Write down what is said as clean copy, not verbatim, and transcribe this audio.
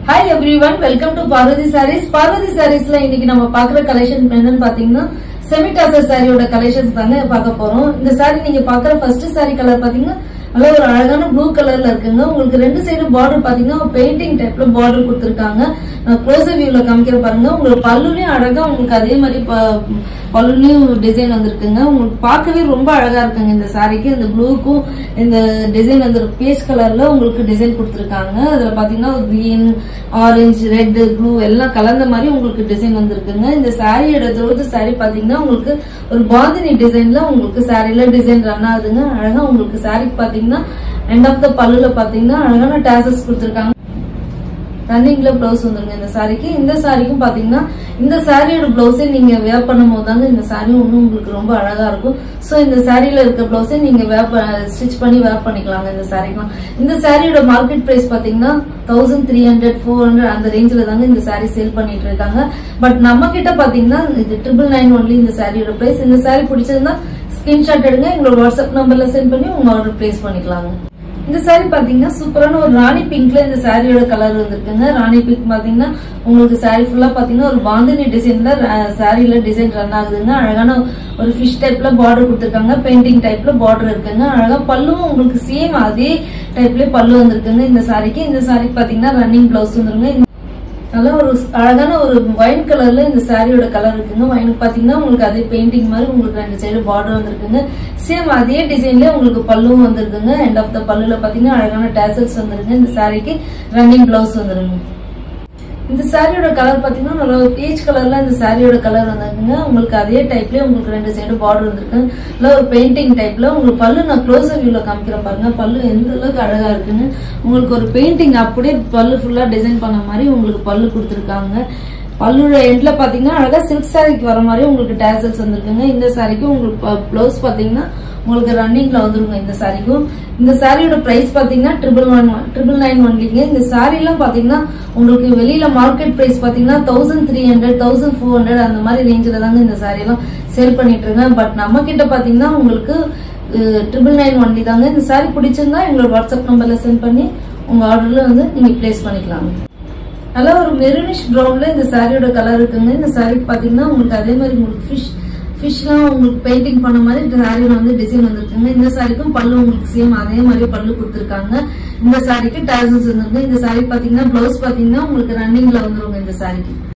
Hi everyone, welcome to Parvati Sarees. Parvati Sarees la இன்னைக்கு நம்ம பார்க்குற கலெக்ஷன் என்னன்னு பாத்தீங்கன்னா செமி டாசர் சாரியோட கலெக்ஷன்ஸ் தாங்க பார்க்க போறோம். இந்த சாரி நீங்க பார்க்குற ஃபர்ஸ்ட் சாரி கலர் பாத்தீங்கன்னா நல்ல ஒரு அழகான ப்ளூ கலர்ல இருக்குங்க. உங்களுக்கு ரெண்டு சைடு பார்டர் பாத்தீங்கன்னா பெயிண்டிங் டைப்ல பார்டர் கொடுத்திருக்காங்க. நான் க்ளோஸ் வியூல காமிக்கிற பாருங்க. உங்களுக்கு பல்லுலயும் அழகா உங்களுக்கு அதே மாதிரி பல்லுலயும் டிசைன் வந்திருக்குங்க. உங்களுக்கு பார்க்கவே ரொம்ப அழகா இருக்குங்க. இந்த சாரிக்கு இந்த ப்ளூக்கும் இந்த டிசைன் வந்து பீச் கலர்ல உங்களுக்கு டிசைன் கொடுத்திருக்காங்க. அதுல பாத்தீங்கன்னா கிரீன், ஆரஞ்சு, ரெட், ப்ளூ எல்லாம் கலந்த மாதிரி உங்களுக்கு டிசைன் வந்திருக்குங்க. இந்த சாரியோட தோடு சாரி பாத்தீங்கன்னா உங்களுக்கு ஒரு பாந்தினி டிசைன்ல உங்களுக்கு சாரில டிசைன் ரன் ஆகுதுங்க. அழகா உங்களுக்கு சாரிக்கு பாத்தீங்கன்னா எண்ட் ஆஃப் த பல்லுல பாத்தீங்கன்னா அழகான டேசஸ் கொடுத்திருக்காங்க. ரன்னிங்ல பிளவுஸ் வந்துருங்க இந்த சாரிக்கு. இந்த சாரிக்கும் பாத்தீங்கன்னா இந்த சாரியோட பிளவுஸே நீங்க வேர் பண்ணும் போதாங்க இந்த சாரி ஒன்னும் உங்களுக்கு ரொம்ப அழகா இருக்கும். சோ இந்த சாரியில இருக்க பிளவுஸே நீங்க ஸ்டிச் பண்ணி வேர் பண்ணிக்கலாங்க இந்த சாரிக்கு. இந்த சாரியோட மார்க்கெட் பிரைஸ் பாத்தீங்கன்னா 1300, 400 அந்த ரேஞ்சில தாங்க இந்த சாரி சேல் பண்ணிட்டு இருக்காங்க. பட் நம்ம கிட்ட பாத்தீங்கன்னா இது 999 ஒன்லி இந்த சாரியோட பிரைஸ். இந்த சாரி பிடிச்சிருந்தா ஸ்கிரீன்ஷாட் எடுங்க, எங்களோட வாட்ஸ்அப் நம்பர்ல சென்ட் பண்ணி உங்க ஆர்டர் பிளேஸ் பண்ணிக்கலாங்க. இந்த சாரி பாத்தீங்கன்னா சூப்பரான ஒரு ராணி பிங்க்ல இந்த சாரியோட கலர் வந்திருக்குங்க. ராணி பிங்க் பாத்தீங்கன்னா உங்களுக்கு சாரி ஃபுல்லா பாத்தீங்கன்னா ஒரு பாந்தினி டிசைன்ல சாரில டிசைன் ரன் ஆகுதுங்க. அழகான ஒரு ஃபிஷ் டைப்ல பார்டர் கொடுத்திருக்காங்க. பெயிண்டிங் டைப்ல பார்டர் இருக்குங்க. அழகா பல்லுவும் உங்களுக்கு சேம் அதே டைப்ல பல்லு வந்திருக்குங்க இந்த சாரிக்கு. இந்த சாரிக்கு பாத்தீங்கன்னா ரன்னிங் பிளவுஸ் வந்துருங்க. நல்ல ஒரு அழகான ஒரு ஒயின் கலர்ல இந்த சாரியோட கலர் இருக்குங்க. ஒயினுக்கு பாத்தீங்கன்னா உங்களுக்கு அதே பெயிண்டிங் மாதிரி உங்களுக்கு ரெண்டு சைடு பார்டர் வந்திருக்குங்க. சேம் அதே டிசைன்ல உங்களுக்கு பல்லுவும் வந்துருக்குங்க. எண்ட் ஆஃப் த பல்லுல பாத்தீங்கன்னா அழகான டேசல்ஸ் வந்துருங்க. இந்த சாரிக்கு ரன்னிங் பிளவுஸ் வந்துருங்க. இந்த சாரியோட கலர் பாத்தீங்கன்னா நல்ல ஒரு பீச் கலர்ல இந்த சாரியோட கலர் வந்திருக்குங்க. உங்களுக்கு அதே டைப்லயே உங்களுக்கு ரெண்டு சைடு பார்டர் வந்திருக்கு. நல்ல ஒரு பெயிண்டிங் டைப்ல உங்களுக்கு பல்லு நான் க்ளோஸ் வியூல காமிக்கிறேன் பாருங்க. பல்லு எந்த அளவுக்கு அழகா இருக்குன்னு. உங்களுக்கு ஒரு பெயிண்டிங் அப்படியே பல்லு ஃபுல்லா டிசைன் பண்ண மாதிரி உங்களுக்கு பல்லு கொடுத்திருக்காங்க. பல்லுட எண்ட்ல பாத்தீங்கன்னா அழகா சில்க் சாரிக்கு வர மாதிரி உங்களுக்கு டேசல்ஸ் வந்திருக்குங்க. இந்த சாரிக்கு உங்களுக்கு பிளவுஸ் பாத்தீங்கன்னா உங்களுக்கு ரன்னிங்ல வந்துருங்க இந்த சாரிக்கும். இந்த சாரியோட பிரைஸ் பாத்தீங்கன்னா 999 ஒன்லிங்க. இந்த சாரி எல்லாம் பாத்தீங்கன்னா உங்களுக்கு வெளியில மார்க்கெட் பிரைஸ் பாத்தீங்கன்னா 1300, 1400 அந்த மாதிரி ரேஞ்சில தாங்க இந்த சாரி எல்லாம் சேல் பண்ணிட்டு இருக்காங்க. பட் நம்ம கிட்ட பாத்தீங்கன்னா உங்களுக்கு 999 ஒன்லி தாங்க. இந்த சாரி பிடிச்சிருந்தா எங்களோட வாட்ஸ்அப் நம்பர்ல சென்ட் பண்ணி உங்க ஆர்டர்ல வந்து நீங்க பிளேஸ் பண்ணிக்கலாம். நல்ல ஒரு மெரூனிஷ் ப்ரௌன்ல இந்த சாரியோட கலர் இருக்குங்க. இந்த சாரிக்கு பாத்தீங்கன்னா உங்களுக்கு அதே மாதிரி உங்களுக்கு ஃபிஷ்லாம் உங்களுக்கு பெயிண்டிங் பண்ண மாதிரி சாரியில வந்து டிசைன் வந்துருக்குங்க. இந்த சாரிக்கும் பல்லு உங்களுக்கு சேம் அதே மாதிரி பல்லு கொடுத்திருக்காங்க. இந்த சாரிக்கு டேசல்ஸ் வந்துருங்க. இந்த சாரி பாத்தீங்கன்னா பிளவுஸ் பாத்தீங்கன்னா உங்களுக்கு ரன்னிங்ல வந்துருங்க இந்த சாரிக்கு.